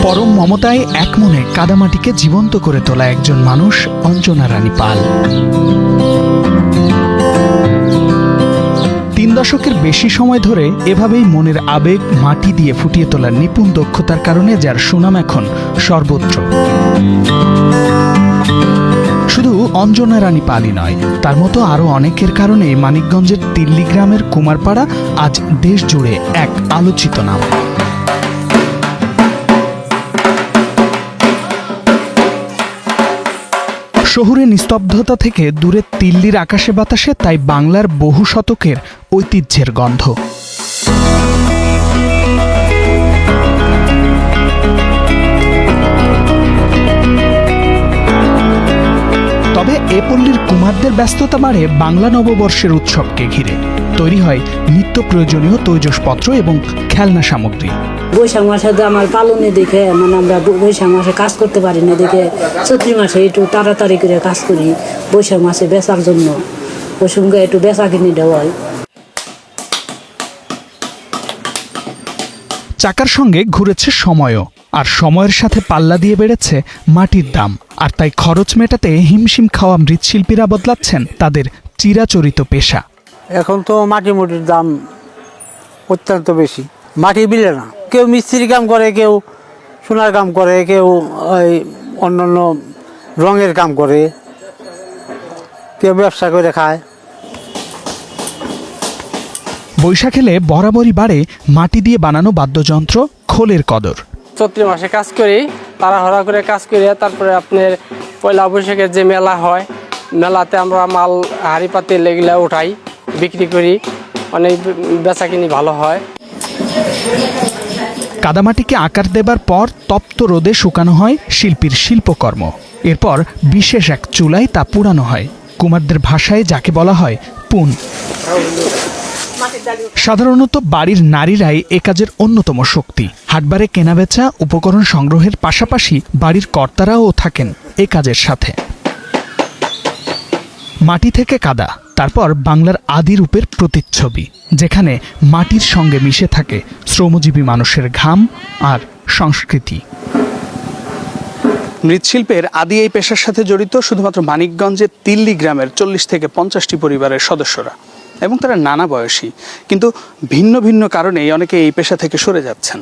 পরম মমতায় এক মনে কাদামাটিকে জীবন্ত করে তোলা একজন মানুষ অঞ্জনা রানী পাল। 3 দশকের বেশি সময় ধরে এভাবেই মনের আবেগ মাটি দিয়ে ফুটিয়ে তোলার নিপুণ দক্ষতার কারণে যার সুনাম এখন সর্বত্র। শুধু অঞ্জনা রানী পালই নয়, তার মতো আরও অনেকের কারণে মানিকগঞ্জের তিল্লি গ্রামের কুমারপাড়া আজ দেশ জুড়ে এক আলোচিত নাম। শহুরে নিস্তব্ধতা থেকে দূরে তিল্লির আকাশে বাতাসে তাই বাংলার বহু শতকের ঐতিহ্যের গন্ধ। তবে এ পল্লীর কুমারদের ব্যস্ততা বাড়ে বাংলা নববর্ষের উৎসবকে ঘিরে। তৈরি হয় নিত্য প্রয়োজনীয় তৈজসপত্র এবং খেলনা সামগ্রী। বৈশাখ মাসে আমার পালনে দেখে আমরা বৈশাখ মাসে কাজ করতে পারি না দেখে চৈত্র মাসে একটু তাড়াতাড়ি করে কাজ করি বৈশাখ মাসে বেচার জন্য। ওই সঙ্গে একটু বেচা কিনে দেওয়া হয়। চাকার সঙ্গে ঘুরেছে সময়ও, আর সময়ের সাথে পাল্লা দিয়ে বেড়েছে মাটির দাম। আর তাই খরচ মেটাতে হিমশিম খাওয়া মৃৎশিল্পীরা বদলাচ্ছেন তাদের চিরাচরিত পেশা। এখন তো মাটির দাম অত্যন্ত বেশি, মাটি বিলে না। কেউ মিস্ত্রি কাম করে, কেউ সোনার কাম করে, কেউ ওই অন্যান্য রঙের কাম করে, কেউ ব্যবসা করে খায়। বৈশাখ এলে বরাবরই বাড়ে মাটি দিয়ে বানানো বাদ্যযন্ত্র খোলের কদর। চৈত্র মাসে কাজ করি, তাড়াহুড়া করে কাজ করি। তারপরে আপনার পয়লা বৈশাখের যে মেলা হয়, মেলাতে আমরা মাল হাড়ি পাতে লেগুলা উঠাই, বিক্রি করি, অনেক বেচা কিনি ভালো হয়। কাদামাটিকে আকার দেবার পর তপ্ত রোদে শুকানো হয় শিল্পীর শিল্পকর্ম। এরপর বিশেষ এক চুলায় তা পুড়ানো হয়। কুমারদের ভাষায় যাকে বলা হয় পুন। সাধারণত বাড়ির নারীরাই এ কাজের অন্যতম শক্তি। হাটবারে কেনাবেচা, উপকরণ সংগ্রহের পাশাপাশি বাড়ির কর্তারাও থাকেন এ কাজের সাথে। মাটি থেকে কাদা, তারপর বাংলার আদি রূপের প্রতিচ্ছবি, যেখানে মাটির সঙ্গে মিশে থাকে শ্রমজীবী মানুষের ঘাম আর সংস্কৃতি। মৃৎশিল্পের আদি এই পেশার সাথে জড়িত শুধুমাত্র মানিকগঞ্জের তিল্লি গ্রামের 40 থেকে 50টি পরিবারের সদস্যরা, এবং তারা নানা বয়সী, কিন্তু ভিন্ন ভিন্ন কারণে অনেকে এই পেশা থেকে সরে যাচ্ছেন।